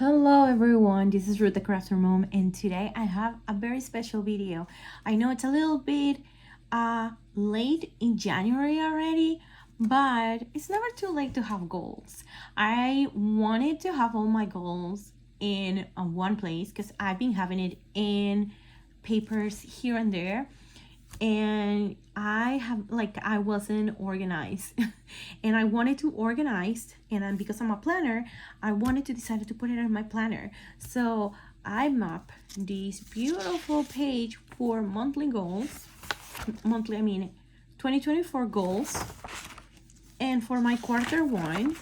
Hello everyone, this is Ruth the Crafter Mom, and today I have a very special video. I know it's a little bit late in January already, but it's never too late to have goals. I wanted to have all my goals in one place because I've been having it in papers here and there, and I wasn't organized and I wanted to organize, and then because I'm a planner, I wanted to decide to put it in my planner. So I map this beautiful page for monthly goals, monthly I mean 2024 goals, and for my quarter one.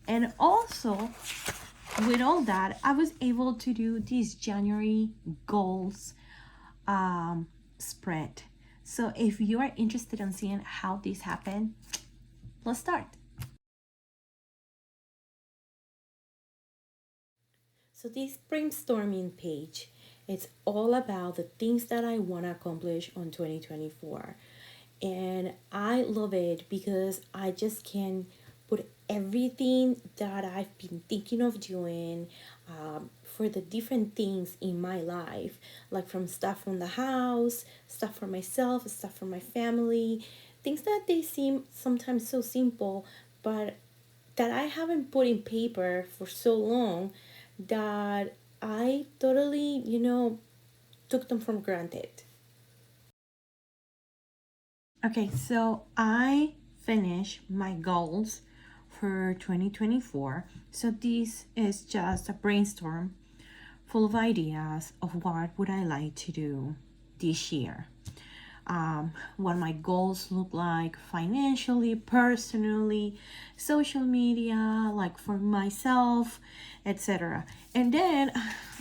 And also with all that, I was able to do this January goals spread. So if you are interested in seeing how this happened, let's start. So this brainstorming page, it's all about the things that I want to accomplish on 2024. And I love it because I just can put everything that I've been thinking of doing for the different things in my life, like from stuff from the house, stuff for myself, stuff for my family, things that they seem sometimes so simple, but that I haven't put in paper for so long that I totally, took them for granted. Okay, so I finished my goals for 2024. So this is just a brainstorm full of ideas of what would I like to do this year. What my goals look like financially, personally, social media, like for myself, etc. And then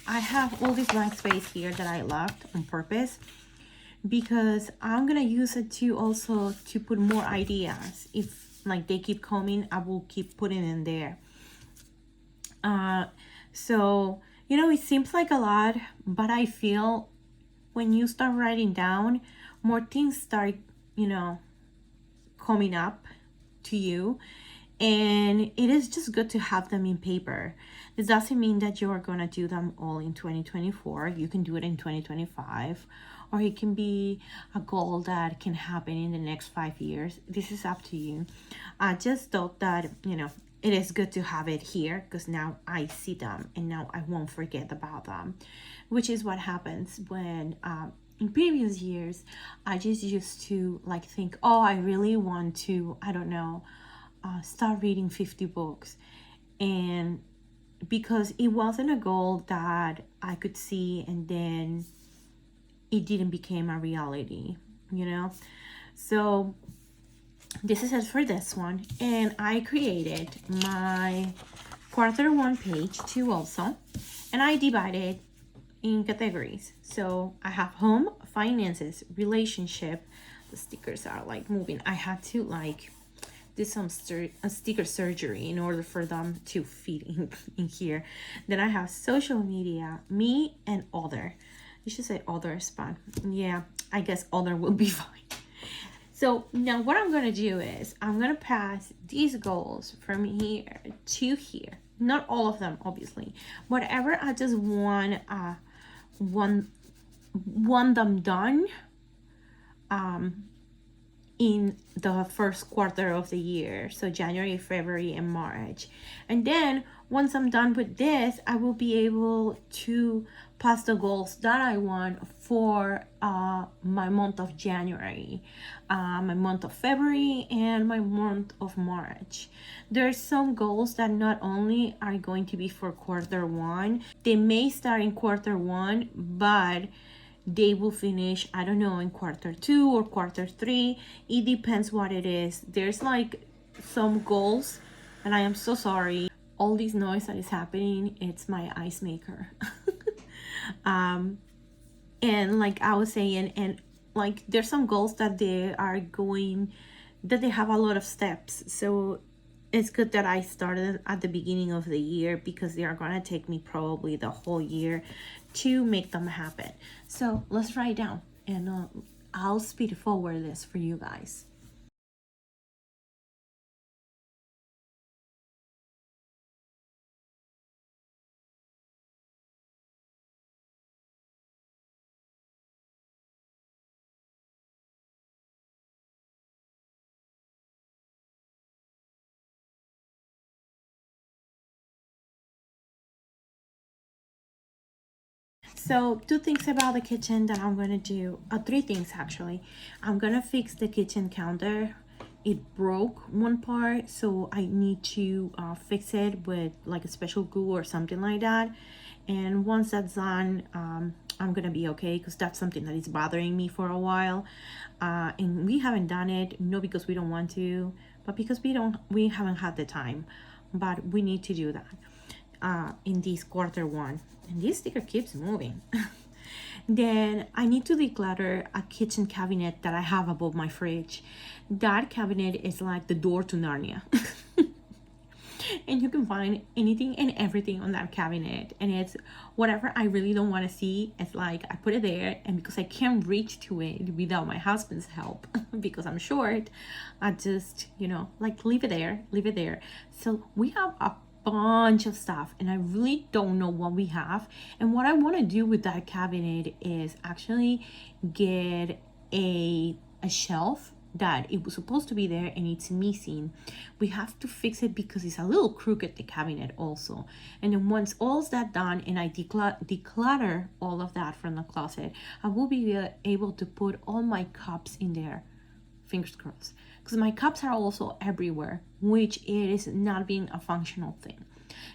I have all this blank space here that I left on purpose because I'm gonna use it to also to put more ideas. If like they keep coming, I will keep putting in there. So it seems like a lot, but I feel when you start writing down, more things start, coming up to you, and it is just good to have them in paper. This doesn't mean that you are going to do them all in 2024. You can do it in 2025, or it can be a goal that can happen in the next 5 years. This is up to you. I just thought that it is good to have it here because now I see them and now I won't forget about them, which is what happens when in previous years I just used to like think, oh, I really want to, I don't know, start reading 50 books. And because it wasn't a goal that I could see, and then it didn't become a reality, So this is it for this one. And I created my quarter one page too also. And I divided in categories. So I have home, finances, relationship. The stickers are like moving. I had to like do some sticker surgery in order for them to fit in here. Then I have social media, me, and other. You should say others, but yeah, I guess other will be fine. So now what I'm going to do is I'm going to pass these goals from here to here. Not all of them, obviously. Whatever I just want them done in the first quarter of the year, so January, February, and March. And then once I'm done with this, I will be able to pass the goals that I want for my month of January, my month of February, and my month of March. There's some goals that not only are going to be for quarter one, they may start in quarter one, but they will finish, I don't know, in quarter two or quarter three. It depends what it is. There's like some goals, and I am so sorry. All this noise that is happening, it's my ice maker. And like I was saying, and like there's some goals that they have a lot of steps. So it's good that I started at the beginning of the year because they are going to take me probably the whole year to make them happen. So let's write down, and I'll speed forward this for you guys. So two things about the kitchen that I'm gonna do, three things actually. I'm gonna fix the kitchen counter. It broke one part, so I need to fix it with like a special glue or something like that. And once that's done, I'm gonna be okay, because that's something that is bothering me for a while. And we haven't done it, not because we don't want to, but because we haven't had the time. But we need to do that in this quarter 1. And this sticker keeps moving. Then I need to declutter a kitchen cabinet that I have above my fridge. That cabinet is like the door to Narnia. And you can find anything and everything on that cabinet, and it's whatever I really don't want to see. It's like I put it there, and because I can't reach to it without my husband's help because I'm short, I just, like leave it there. So we have a bunch of stuff, and I really don't know what we have. And what I want to do with that cabinet is actually get a shelf that it was supposed to be there and it's missing. We have to fix it because it's a little crooked, the cabinet also. And then once all's that done and I declutter all of that from the closet, I will be able to put all my cups in there. Fingers crossed, because my cups are also everywhere, which is not being a functional thing,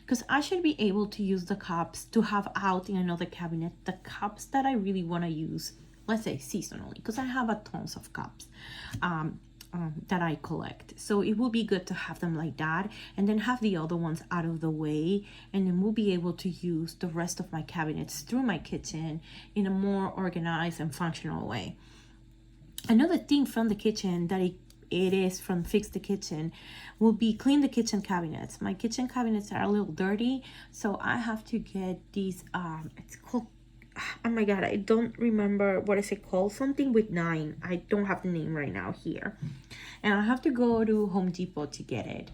because I should be able to use the cups to have out in another cabinet the cups that I really want to use, let's say seasonally, because I have a tons of cups that I collect. So it will be good to have them like that, and then have the other ones out of the way, and then we'll be able to use the rest of my cabinets through my kitchen in a more organized and functional way. Another thing from the kitchen that it is from Fix the Kitchen will be clean the kitchen cabinets. My kitchen cabinets are a little dirty, so I have to get these it's called, oh my god, I don't remember what is it called, something with 9. I don't have the name right now here, and I have to go to Home Depot to get it.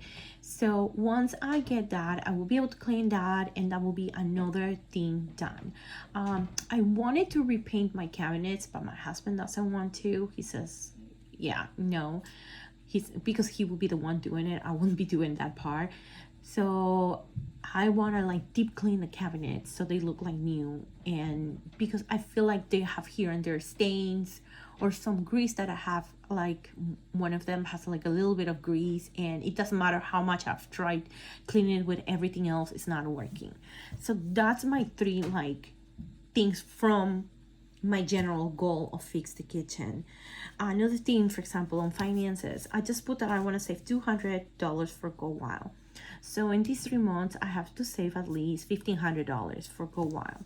So once I get that, I will be able to clean that, and that will be another thing done. I wanted to repaint my cabinets, but my husband doesn't want to. He says, yeah, no, because he will be the one doing it. I won't be doing that part. So I want to like deep clean the cabinets so they look like new, and because I feel like they have here and there stains or some grease that I have, like one of them has like a little bit of grease, and it doesn't matter how much I've tried cleaning it with everything else, it's not working. So that's my 3 like things from my general goal of Fix the Kitchen. Another thing, for example, on finances, I just put that I want to save $200 for Go Wild. So in these 3 months, I have to save at least $1,500 for Go Wild.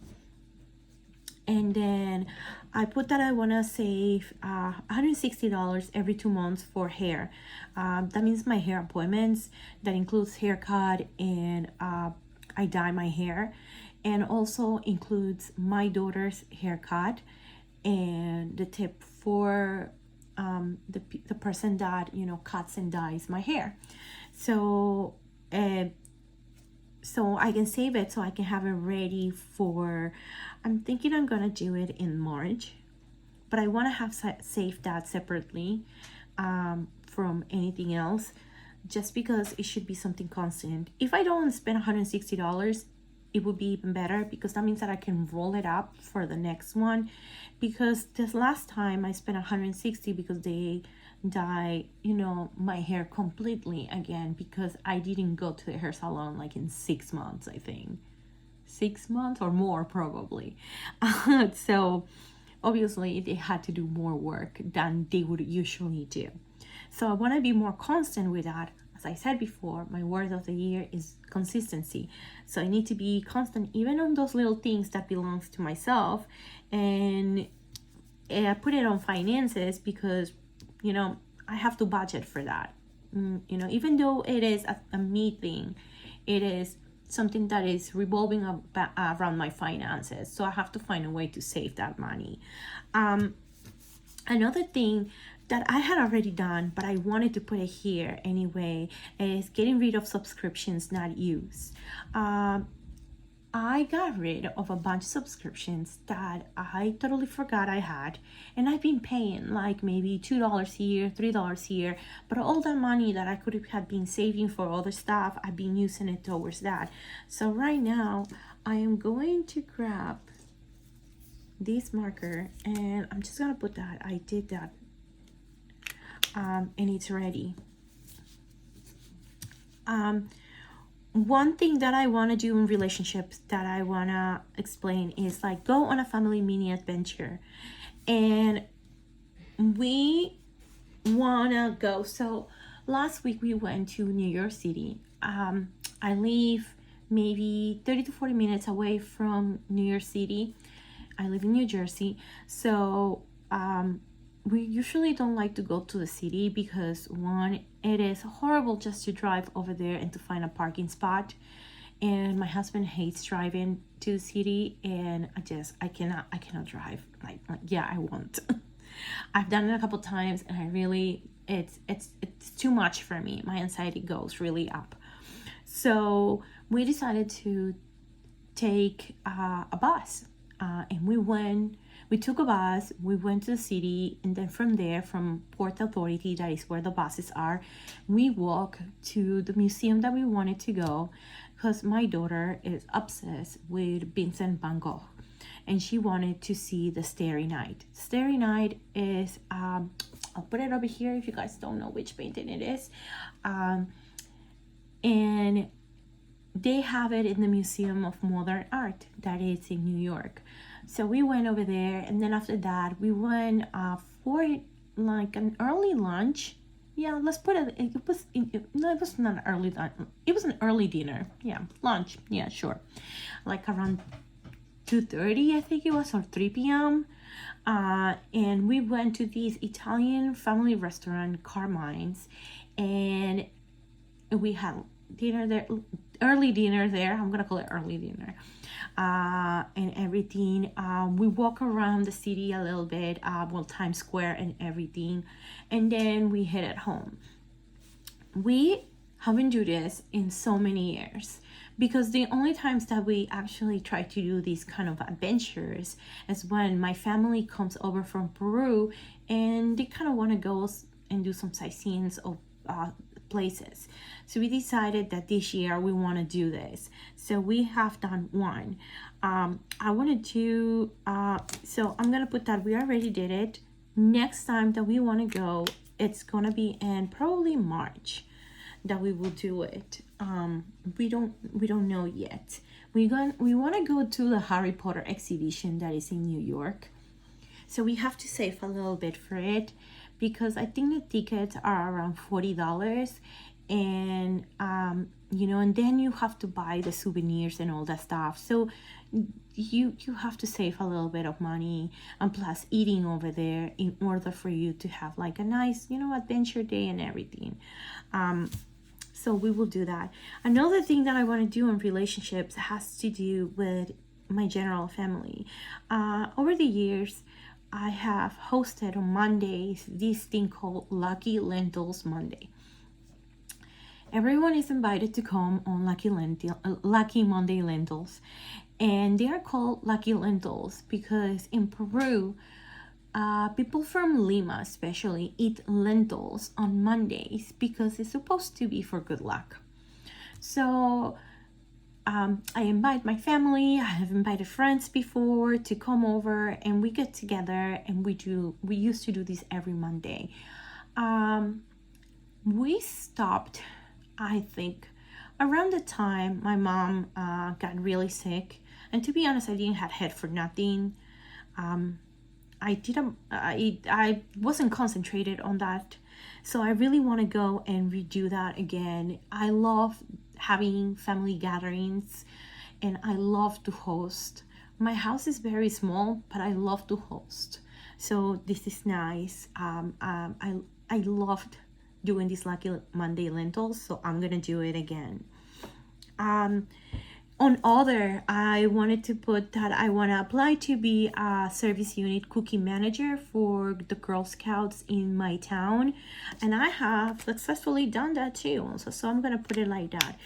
And then I put that I want to save $160 every 2 months for hair. That means my hair appointments. That includes haircut, and I dye my hair. And also includes my daughter's haircut, and the tip for the person that, cuts and dyes my hair. So I can save it so I can have it ready for, I'm thinking I'm gonna do it in March, but I want to have saved that separately from anything else, just because it should be something constant. If I don't spend $160, it would be even better, because that means that I can roll it up for the next one. Because this last time I spent $160 because they dye my hair completely again, because I didn't go to the hair salon like in 6 months, I think 6 months or more probably. So obviously they had to do more work than they would usually do. So I want to be more constant with that. As I said before, my word of the year is consistency. So I need to be constant even on those little things that belongs to myself. And I put it on finances because, I have to budget for that. Even though it is a me thing, it is something that is revolving around my finances. So I have to find a way to save that money. Another thing that I had already done, but I wanted to put it here anyway, is getting rid of subscriptions not used. I got rid of a bunch of subscriptions that I totally forgot I had, and I've been paying like maybe $2 here, $3 here, but all that money that I could have been saving for other stuff, I've been using it towards that. So right now I am going to grab this marker, and I'm just gonna put that I did that, and it's ready. One thing that I want to do in relationships that I want to explain is like go on a family mini adventure, and we want to go. So last week we went to New York City. I live maybe 30 to 40 minutes away from New York City. I live in New Jersey. So we usually don't like to go to the city because one, it is horrible just to drive over there and to find a parking spot. And my husband hates driving to the city, and I cannot drive. Like yeah, I won't. I've done it a couple times, and I really it's too much for me. My anxiety goes really up. So we decided to take a bus, and we took a bus, we went to the city, and then from there, from Port Authority, that is where the buses are, we walk to the museum that we wanted to go, because my daughter is obsessed with Vincent van Gogh, and she wanted to see the Starry Night. Starry Night is, I'll put it over here if you guys don't know which painting it is, and they have it in the Museum of Modern Art that is in New York. So we went over there, and then after that we went for like an early lunch. Yeah, let's put it, it was not an early lunch, it was an early dinner. Yeah, lunch, yeah, sure, like around 2:30 I think it was, or 3 p.m. And we went to this Italian family restaurant, Carmine's, and we had dinner there, early dinner there. I'm gonna call it early dinner, and everything. We walk around the city a little bit, Times Square and everything, and then we headed home. We haven't do this in so many years, because the only times that we actually try to do these kind of adventures is when my family comes over from Peru, and they kind of want to go and do some sightseeing of places. So we decided that this year we want to do this. So we have done one. I wanted to, so I'm gonna put that we already did it. Next time that we want to go, it's gonna be in probably March that we will do it. We don't know yet. We want to go to the Harry Potter exhibition that is in New York. So we have to save a little bit for it, because I think the tickets are around $40, and and then you have to buy the souvenirs and all that stuff. So you have to save a little bit of money, and plus eating over there, in order for you to have like a nice adventure day and everything. So we will do that. Another thing that I want to do in relationships has to do with my general family. Over the years, I have hosted on Mondays this thing called Lucky Lentils Monday. Everyone is invited to come on Lucky Monday Lentils, and they are called Lucky Lentils because in Peru, people from Lima especially eat lentils on Mondays because it's supposed to be for good luck. So I invite my family. I have invited friends before to come over, and we get together, and we used to do this every Monday. We stopped, I think, around the time my mom got really sick, and to be honest, I didn't have head for nothing. I wasn't concentrated on that, so I really want to go and redo that again. I love having family gatherings, and I love to host. My house is very small, but I love to host, so this is nice. I loved doing these Lucky Monday Lentils, so I'm gonna do it again. I wanted to put that I want to apply to be a service unit cookie manager for the Girl Scouts in my town, and I have successfully done that too also, so I'm gonna put it like that.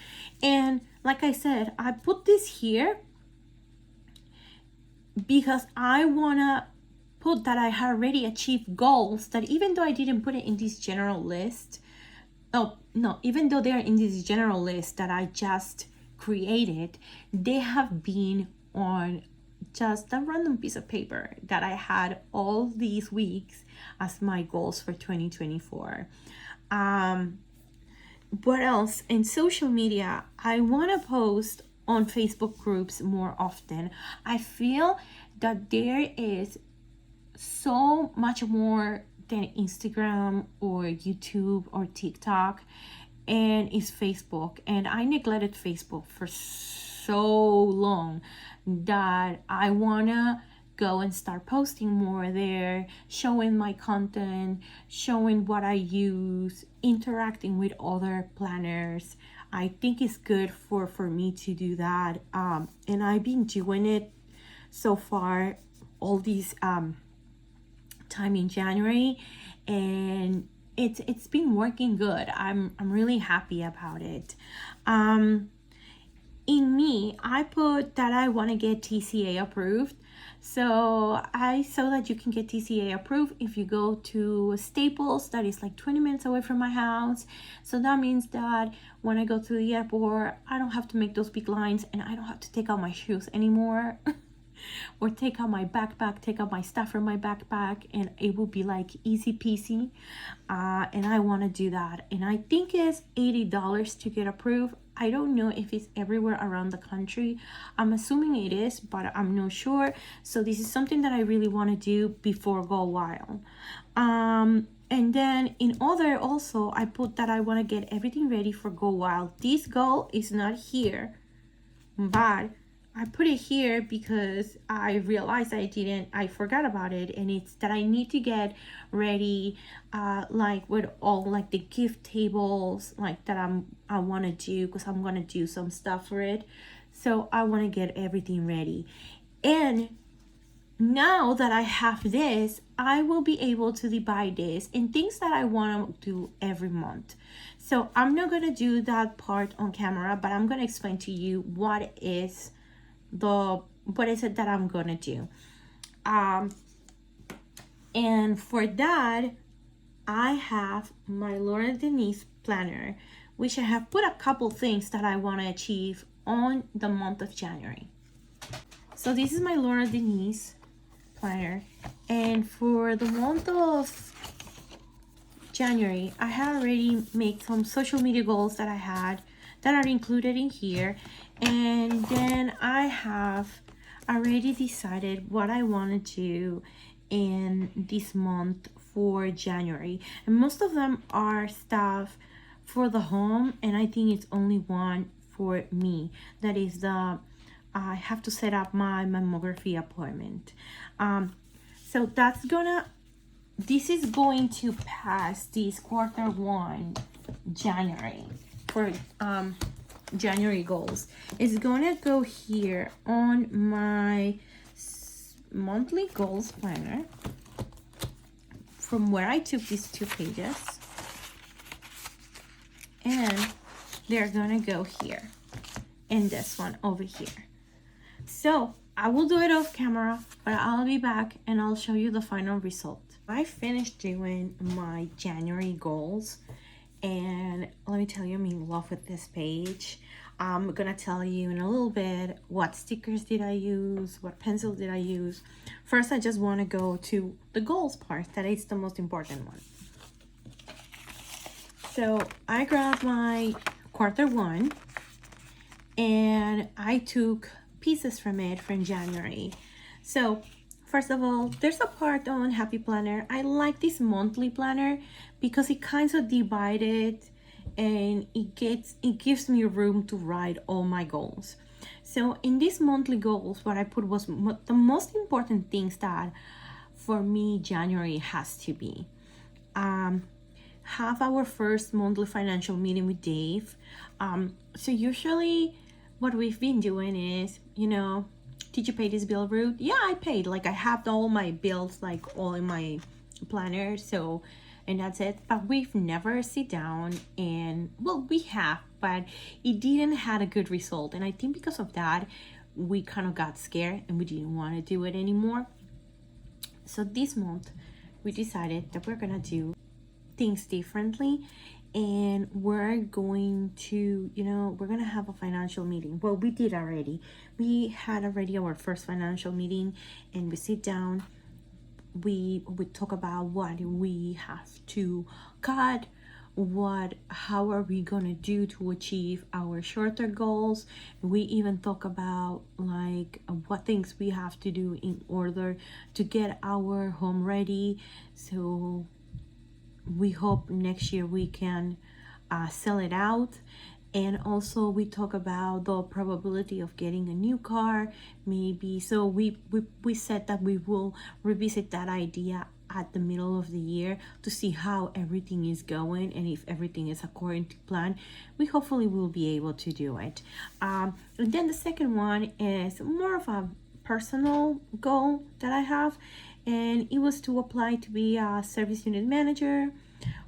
And like I said, I put this here because I want to put that I have already achieved goals that, even though I didn't put it in this general list, even though they're in this general list that I just created, they have been on just a random piece of paper that I had all these weeks as my goals for 2024. What else? In social media, I want to post on Facebook groups more often. I feel that there is so much more than Instagram or YouTube or TikTok, and it's Facebook. And I neglected Facebook for so long that I wanna go and start posting more there, showing my content, showing what I use, interacting with other planners. I think it's good for me to do that. And I've been doing it so far all these time in January, and it's been working good. I'm really happy about it. In me, I put that I want to get TCA approved. So I saw that you can get TCA approved if you go to Staples, that is like 20 minutes away from my house. So that means that when I go to the airport, I don't have to make those big lines, and I don't have to take out my shoes anymore. Or take out my backpack, take out my stuff from my backpack, and it will be like easy peasy. And I want to do that. And I think it's $80 to get approved. I don't know if it's everywhere around the country. I'm assuming it is, but I'm not sure. So this is something that I really want to do before Go Wild. And then in other also, I put that I want to get everything ready for Go Wild. This goal is not here, but I put it here because I realized I forgot about it, and it's that I need to get ready, like with all like the gift tables, like that I want to do, because I'm gonna do some stuff for it. So I want to get everything ready, and now that I have this, I will be able to divide this in things that I want to do every month. So I'm not gonna do that part on camera, but I'm gonna explain to you what is it that I'm gonna do. And for that, I have my Laura Denise planner, which I have put a couple things that I want to achieve on the month of January. So this is my Laura Denise planner, and for the month of January, I had already made some social media goals that I had that are included in here. And then I have already decided what I want to do in this month for January. And most of them are stuff for the home, and I think it's only one for me. That is I have to set up my mammography appointment. So this is going to pass this Q1 January for January goals. It's gonna go here on my monthly goals planner from where I took these 2 pages, and they're gonna go here and this one over here. So I will do it off camera, but I'll be back and I'll show you the final result. I finished doing my January goals, and let me tell you, I'm in love with this page. I'm gonna tell you in a little bit what stickers did I use, what pencil did I use. First, I just want to go to the goals part, that is the most important one. So I grabbed my Q1 and I took pieces from it from January. So first of all, there's a part on Happy Planner. I like this monthly planner because it kind of divided, and it gives me room to write all my goals. So in these monthly goals, what I put was the most important things that for me January has to be. Have our first monthly financial meeting with Dave. So usually what we've been doing is, did you pay this bill, Ruth? Yeah, I paid. Like, I have all my bills, like, all in my planner. So, and that's it. But we've never sit down and, well, we have, but it didn't had a good result. And I think because of that, we kind of got scared and we didn't want to do it anymore. So this month, we decided that we're going to do things differently. and we're going to, we're going to have a financial meeting. Well, we did already. We had already our first financial meeting, and we sit down, we talk about what we have to cut, how are we gonna do to achieve our shorter goals. We even talk about like what things we have to do in order to get our home ready, so we hope next year we can sell it out. And also we talk about the probability of getting a new car, maybe. So we said that we will revisit that idea at the middle of the year to see how everything is going, and if everything is according to plan, we hopefully will be able to do it. And then the second one is more of a personal goal that I have, and it was to apply to be a service unit manager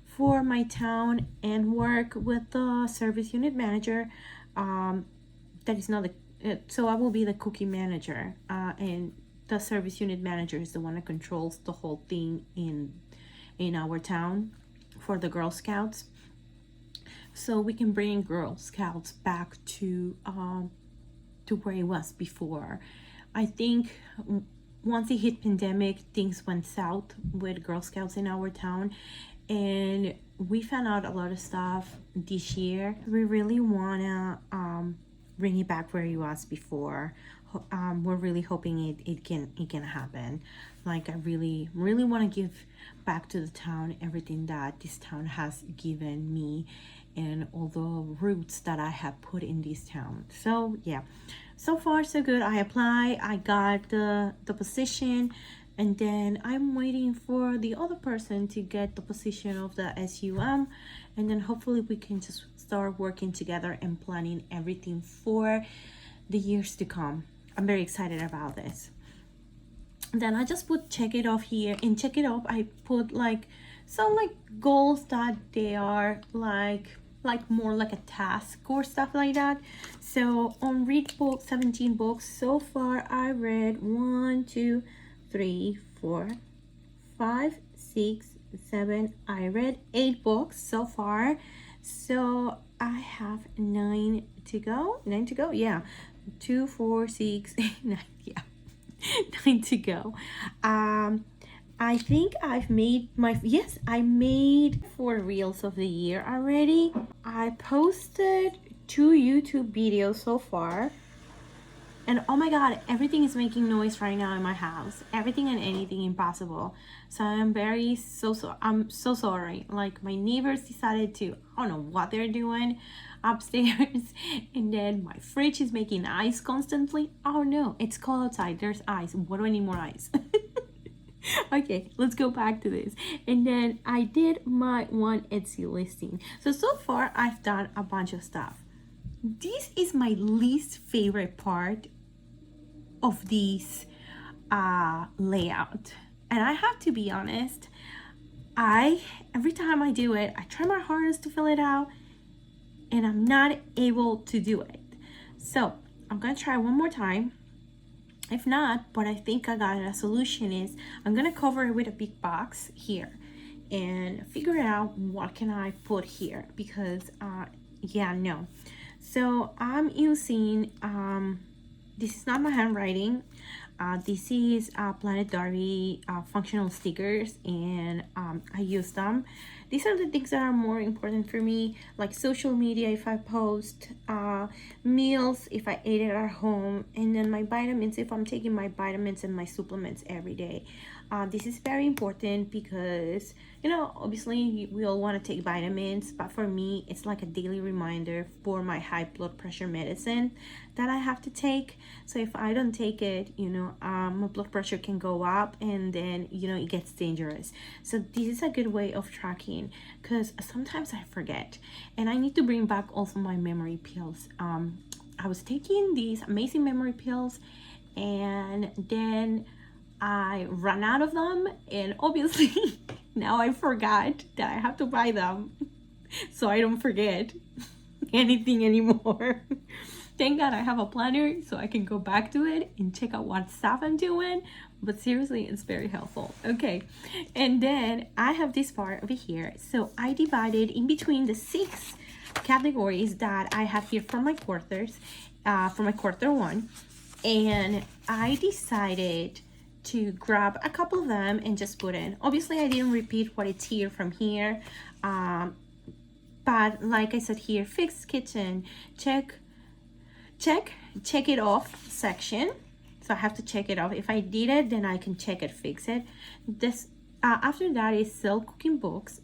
for my town and work with the service unit manager. That is not so I will be the cookie manager, and the service unit manager is the one that controls the whole thing in our town for the Girl Scouts. So we can bring Girl Scouts back to where it was before. I think once it hit pandemic, things went south with Girl Scouts in our town, and we found out a lot of stuff this year. We really wanna bring it back where it was before. We're really hoping it can happen. Like, I really want to give back to the town everything that this town has given me, and all the roots that I have put in this town. So yeah, so far so good. I applied, I got the position, and then I'm waiting for the other person to get the position of the SUM, and then hopefully we can just start working together and planning everything for the years to come. I'm very excited about this. Then I just put check it off here, and check it off I put like some like goals that they are like more like a task or stuff like that. So on read book 17 books so far, I read 1 2 3 4 5 6 7. I read 8 books so far, so I have 9 to go. Yeah, 2 4 6 8 9. Yeah, 9 to go. I think I've made I made 4 reels of the year already. I posted 2 YouTube videos so far, and oh my god, everything is making noise right now in my house. Everything and anything impossible. So I'm so sorry. Like, my neighbors decided to, I don't know what they're doing upstairs, and then my fridge is making ice constantly. Oh no, it's cold outside, there's ice. What do I need more ice? Okay, let's go back to this. And then I did my one Etsy listing. So far I've done a bunch of stuff. This is my least favorite part of this layout, and I have to be honest, every time I do it, I try my hardest to fill it out, and I'm not able to do it. So I'm gonna try one more time. If not, what I think I got a solution is I'm gonna cover it with a big box here and figure out what can I put here, because so I'm using this is not my handwriting. This is Planet Darby functional stickers, and I use them. These are the things that are more important for me, like social media if I post, meals if I ate it at home, and then my vitamins if I'm taking my vitamins and my supplements every day. This is very important because, obviously we all want to take vitamins, but for me it's like a daily reminder for my high blood pressure medicine that I have to take. So if I don't take it, my blood pressure can go up, and then it gets dangerous. So this is a good way of tracking, because sometimes I forget, and I need to bring back also my memory pills. I was taking these amazing memory pills, and then I ran out of them, and obviously now I forgot that I have to buy them so I don't forget anything anymore. Thank God I have a planner so I can go back to it and check out what stuff I'm doing. But seriously, it's very helpful. Okay, and then I have this part over here. So I divided in between the 6 categories that I have here for my quarters, for my quarter one. And I decided to grab a couple of them and just put in. Obviously, I didn't repeat what it's here from here. But like I said here, fix kitchen, check it off section. So I have to check it off. If I did it, then I can check it, fix it. This after that is sell cooking books.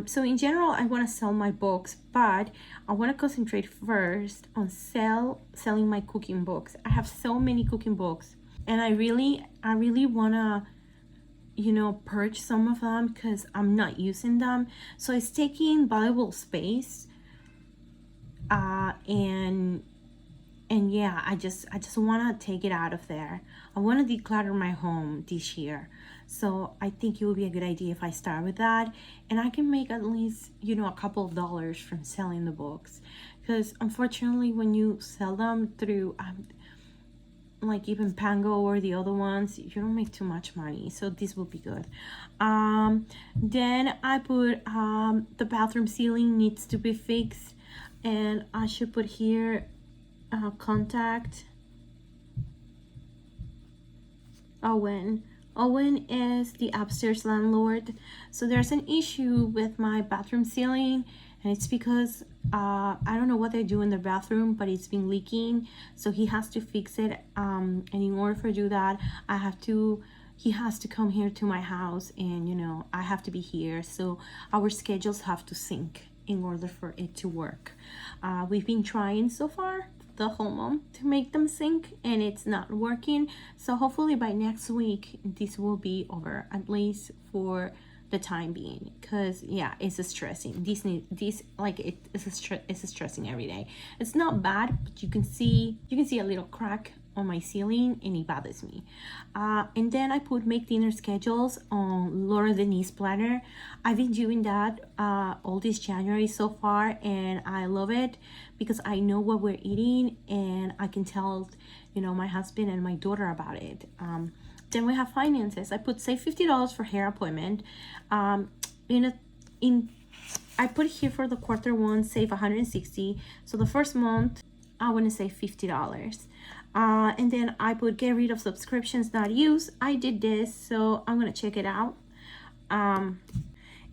So in general, I want to sell my books, but I want to concentrate first on selling my cooking books. I have so many cooking books, and I really want to, you know, purge some of them because I'm not using them. So it's taking valuable space, and yeah, I just want to take it out of there. I want to declutter my home this year. So I think it would be a good idea if I start with that, and I can make at least, you know, a couple of dollars from selling the books, because unfortunately when you sell them through like even Pango or the other ones, you don't make too much money. So this will be good. Then I put the bathroom ceiling needs to be fixed, and I should put here contact Owen. Owen is the upstairs landlord. So there's an issue with my bathroom ceiling, and it's because I don't know what they do in the bathroom, but it's been leaking. So he has to fix it. And in order for do that, he has to come here to my house, and you know, I have to be here. So our schedules have to sync in order for it to work. We've been trying so far the whole month to make them sync, and it's not working. So hopefully by next week this will be over, at least for the time being, because yeah, it's stressing. This like it's stressing every day. It's not bad, but you can see a little crack on my ceiling, and it bothers me. And then I put make dinner schedules on Laura Denise planner. I've been doing that all this January so far, and I love it because I know what we're eating, and I can tell, you know, my husband and my daughter about it. Then we have finances. I put save $50 for hair appointment. I put here for the quarter one, save 160. So the first month I want to save $50. And then I put get rid of subscriptions not used. I did this, so I'm gonna check it out.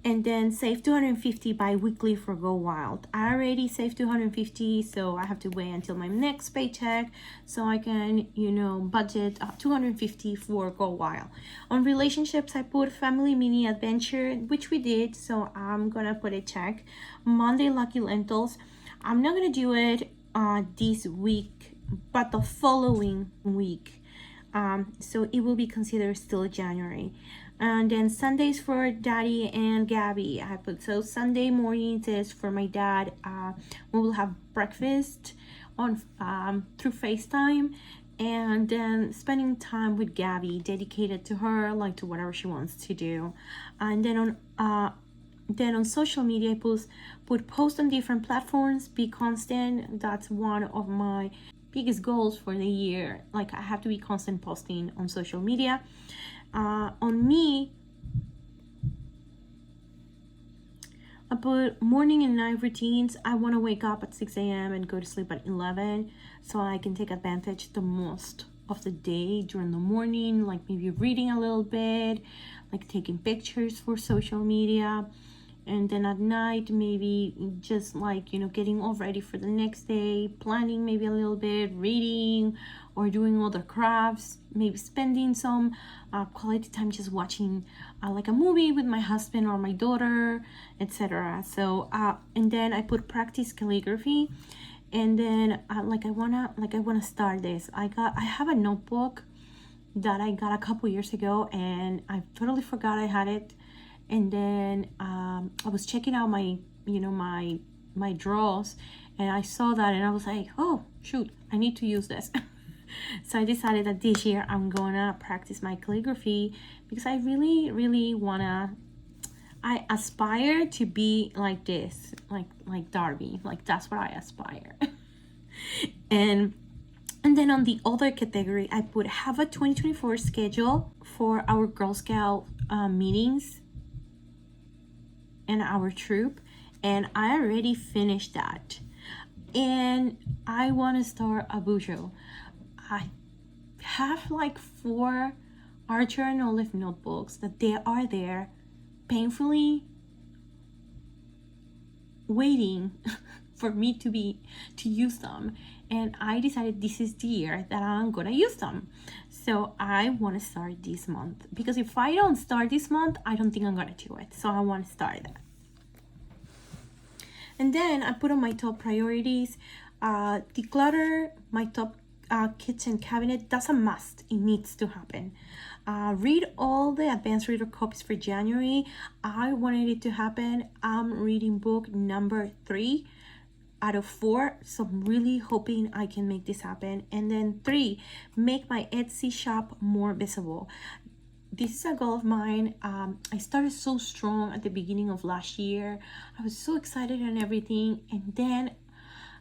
And then save 250 bi-weekly for Go Wild. I already saved 250, so I have to wait until my next paycheck so I can, you know, budget 250 for Go Wild. On relationships, I put family mini adventure, which we did, so I'm gonna put a check. Monday lucky lentils. I'm not gonna do it this week, but the following week. So it will be considered still January. And then Sundays for Daddy and Gabby. I put so Sunday mornings is for my dad. We will have breakfast on through FaceTime, and then spending time with Gabby, dedicated to her, like to whatever she wants to do. And then on social media, I put post on different platforms, be constant. That's one of my biggest goals for the year. Like I have to be constant posting on social media. On me, I put morning and night routines. I want to wake up at 6 a.m. and go to sleep at 11, so I can take advantage the most of the day during the morning, like maybe reading a little bit, like taking pictures for social media. And then at night, maybe just like, you know, getting all ready for the next day, planning maybe a little bit, reading or doing other crafts, maybe spending some quality time just watching like a movie with my husband or my daughter, etc. So and then I put practice calligraphy, and then I wanna start this. I have a notebook that I got a couple years ago, and I totally forgot I had it. And then I was checking out my drawers, and I saw that, and I was like, oh shoot, I need to use this. So I decided that this year I'm gonna practice my calligraphy, because I really I aspire to be like this, like Darby, like that's what I aspire. And then on the other category, I put have a 2024 schedule for our Girl Scout meetings and our troop. And I already finished that. And I want to start a bujo. I have like 4 Archer and Olive notebooks that they are there painfully waiting for me to use them, and I decided this is the year that I'm gonna use them. So I want to start this month, because if I don't start this month, I don't think I'm gonna do it. So I want to start that. And then I put on my top priorities, declutter my top kitchen cabinet. That's a must. It needs to happen. Read all the advanced reader copies for January. I wanted it to happen. I'm reading book number 3 out of 4, so I'm really hoping I can make this happen. And then 3, make my Etsy shop more visible. This is a goal of mine. I started so strong at the beginning of last year. I was so excited and everything, and then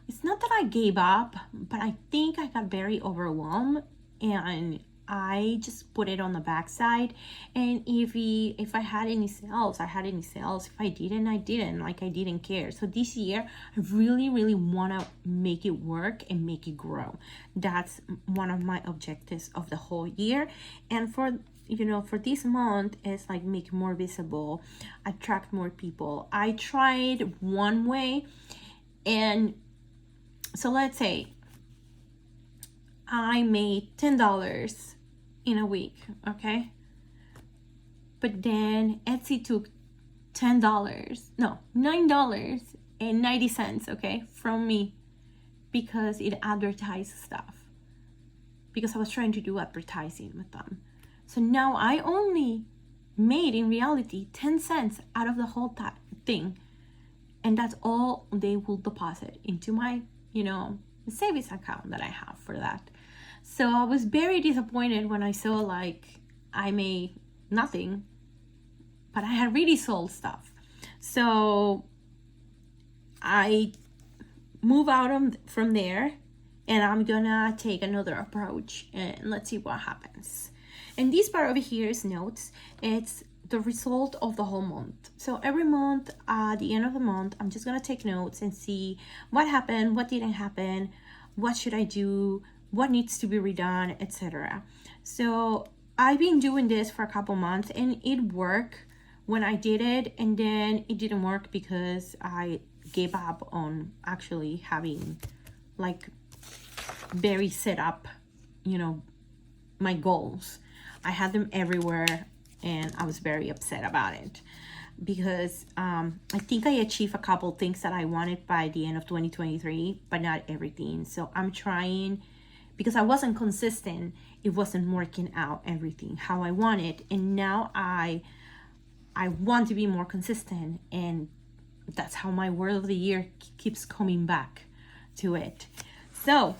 it's not that I gave up, but I think I got very overwhelmed and I just put it on the backside. And if I had any sales, I had any sales. If I didn't, I didn't. Like, I didn't care. So this year, I really want to make it work and make it grow. That's one of my objectives of the whole year. And for this month, it's like make it more visible, attract more people. I tried one way, and so let's say I made $10 in a week, okay? But then Etsy took $9.90, okay, from me, because it advertised stuff, because I was trying to do advertising with them. So now I only made, in reality, 10 cents out of the whole thing. And that's all they will deposit into my, savings account that I have for that. So I was very disappointed when I saw like I made nothing, but I had really sold stuff. So I move out from there, and I'm gonna take another approach, and let's see what happens. And this part over here is notes. It's the result of the whole month. So every month, at the end of the month, I'm just gonna take notes and see what happened, what didn't happen, what should I do, what needs to be redone, etc. So I've been doing this for a couple months, and it worked when I did it, and then it didn't work because I gave up on actually having like very set up, my goals. I had them everywhere, and I was very upset about it, because I think I achieved a couple things that I wanted by the end of 2023, but not everything. So I'm trying, because I wasn't consistent, it wasn't working out everything how I wanted, and now I want to be more consistent, and that's how my word of the year keeps coming back to it. So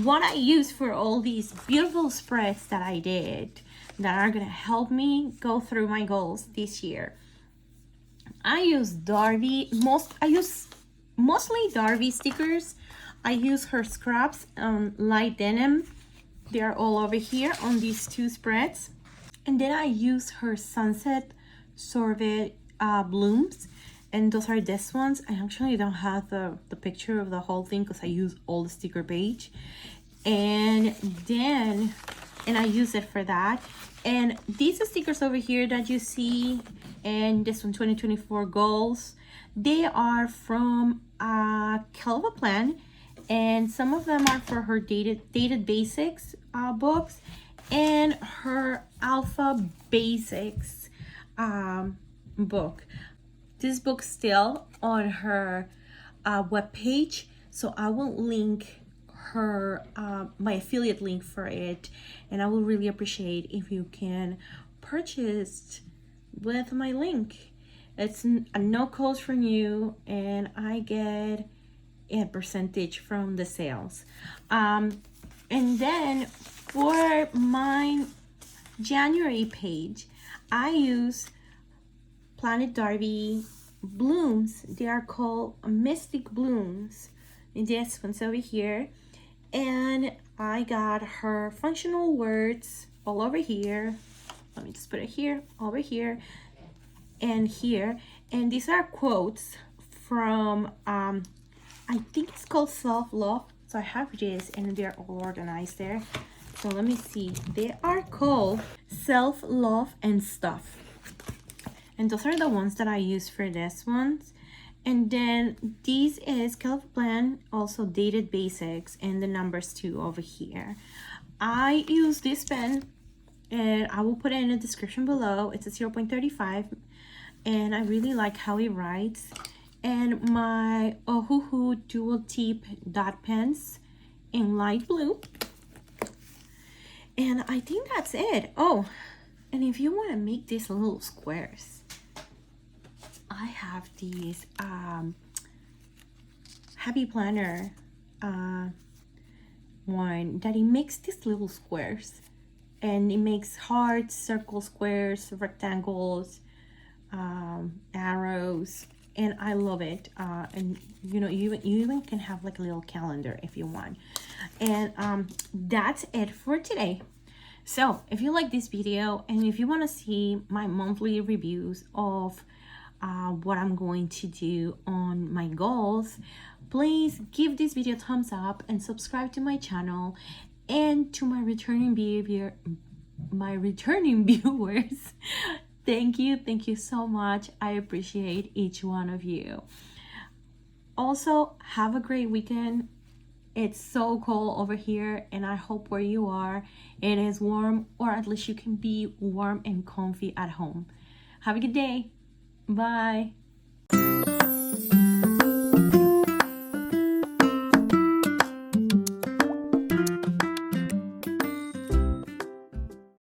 what I use for all these beautiful spreads that I did that are gonna help me go through my goals this year, I use mostly Darby stickers. I use her scraps, light denim. They're all over here on these 2 spreads. And then I use her sunset sorbet blooms, and those are this ones. I actually don't have the picture of the whole thing because I use all the sticker page, and I use it for that. And these stickers over here that you see, and this one, 2024 goals, they are from Kelva Plan, and some of them are for her dated basics books, and her Alpha Basics book. This book's still on her webpage, so I will link her my affiliate link for it, and I will really appreciate if you can purchase with my link. It's a no cost from you, and I get a percentage from the sales. And then for my January page, I use Planet Darby blooms. They are called Mystic Blooms. And this one's over here. And I got her functional words all over here. Let me just put it here, over here, and here. And these are quotes from, I think it's called Self-Love. So I have this and they're all organized there. So let me see. They are called Self-Love and Stuff. And those are the ones that I use for this ones. And then this is Calvin Plan, also Dated Basics, and the numbers 2 over here. I use this pen and I will put it in the description below. It's a 0.35 and I really like how it writes. And my Ohuhu dual tip dot pens in light blue. And I think that's it. Oh, and if you want to make these little squares, I have these Happy Planner one that it makes these little squares. And it makes hearts, circles, squares, rectangles, arrows, and I love it. And you know, you even can have like a little calendar if you want. And that's it for today. So if you like this video and if you want to see my monthly reviews of what I'm going to do on my goals, please give this video a thumbs up and subscribe to my channel. And to my returning viewers, thank you so much. I appreciate each one of you. Also, have a great weekend. It's so cold over here, and I hope where you are it is warm, or at least you can be warm and comfy at home. Have a good day. Bye.